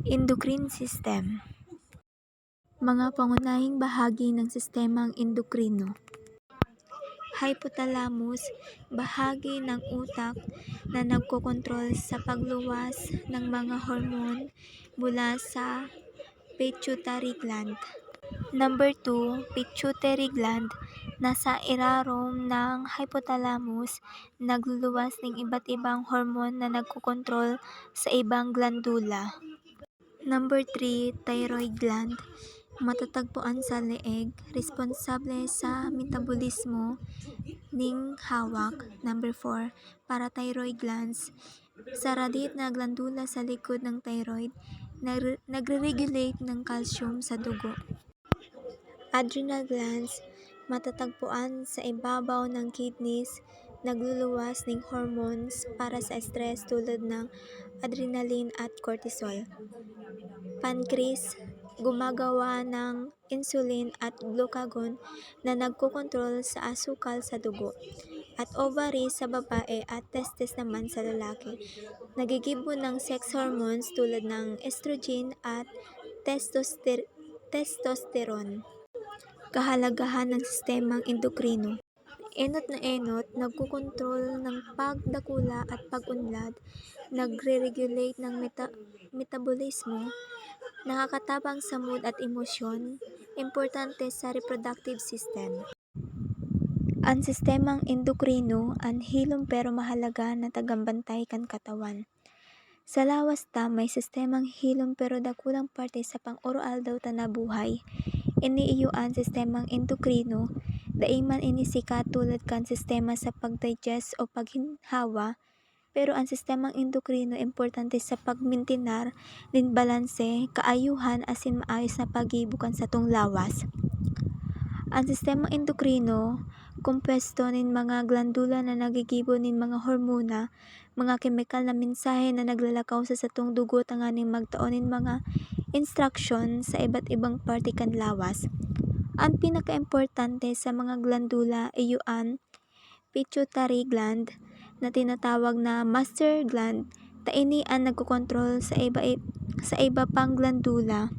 Endocrine system. Mga pangunahing bahagi ng sistemang endokrino. Hypothalamus, bahagi ng utak na nagkokontrol sa pagluwas ng mga hormone mula sa pituitary gland. Number 2, pituitary gland. Nasa ilalim ng hypothalamus, nagluluwas ng iba't ibang hormone na nagkokontrol sa ibang glandula. Number 3, thyroid gland. Matatagpuan sa leeg, responsable sa metabolismo ng hawak. Number 4, parathyroid glands. Sa radiat na glandula sa likod ng thyroid, nagre-regulate ng calcium sa dugo. Adrenal glands, matatagpuan sa ibabaw ng kidneys, nagluluwas ng hormones para sa stress tulad ng adrenaline at cortisol. Pancreas, gumagawa ng insulin at glucagon na nagkokontrol sa asukal sa dugo. At ovary sa babae at testes naman sa lalaki, nagigibo ng sex hormones tulad ng estrogen at testosterone. Kahalagahan ng sistemang endokrino. Enot na enot, nagkokontrol ng pagdakula at pag-unlad, nagre-regulate ng metabolismo, nakakatabang sa mood at emosyon, importante sa reproductive system. Ang sistemang endokrino ang hilom pero mahalaga na tagambantay kan katawan. Sa lawas ta may sistemang hilom pero dakulang parte sa pang-oral daw ta nabuhay. Ini iyo ang sistemang endokrino, daiman ini sikat tulad kan sistema sa pag-digest o paghinhawa, pero ang sistemang endokrino importante sa pagmintinar din balanse, kaayuhan asin maayos na paghibukan sa tong lawas. Ang sistemang endokrino kompuesto nin mga glandula na nagigibo nin mga hormona, mga kemikal na mensahe na naglalakaw sa satong dugo tanganing magtaon nin mga instruction sa iba't ibang parte kan lawas. Ang pinakaimportante sa mga glandula iyo ang pituitary gland na tinatawag na master gland, taini ang nagkokontrol sa iba pang glandula.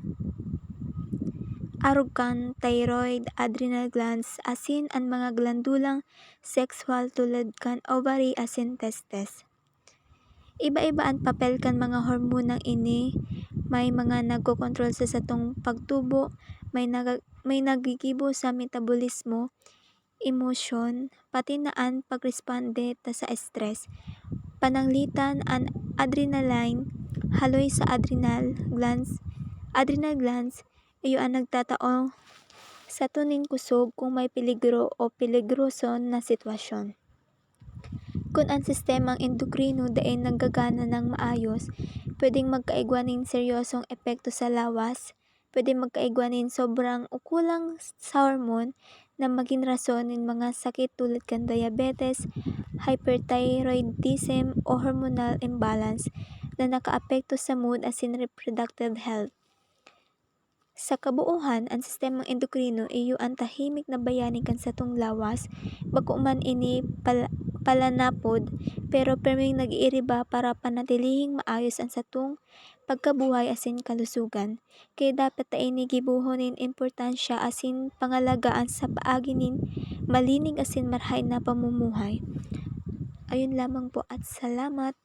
Arog kan thyroid, adrenal glands, asin ang mga glandulang sexual tulad kan ovary asin testes. Iba-iba ang papel kan mga hormonang ini, may mga nagkokontrol sa satong pagtubo, may nagigibo sa metabolismo, emosyon, pati na ang pagresponde ta sa stress. Pananglitan ang adrenaline, haloy sa adrenal glands. Adrenal glands, iyo ang nagtatao sa tuning kusog kung may peligro o peligroso na sitwasyon. Kung ang sistemang endokrino daing naggagana ng maayos, pwedeng magkaigwaning seryosong epekto sa lawas, pwedeng magkaigwaning sobrang o kulang sa hormone na maging rason ng mga sakit tulad kan diabetes, hyperthyroidism o hormonal imbalance na nakaapekto sa mood asin reproductive health. Sa kabuuhan, ang sistemang endokrino iyo ang tahimik na bayani kan satong lawas, bago man ini palanapod, pero perming nag-iiriba para panatilihing maayos ang satong pagkabuhay asin kalusugan. Kaya dapat ta ini gibuhonin importansya asin pangalagaan sa paagi nin malinig asin marhay na pamumuhay. Ayun lamang po at salamat.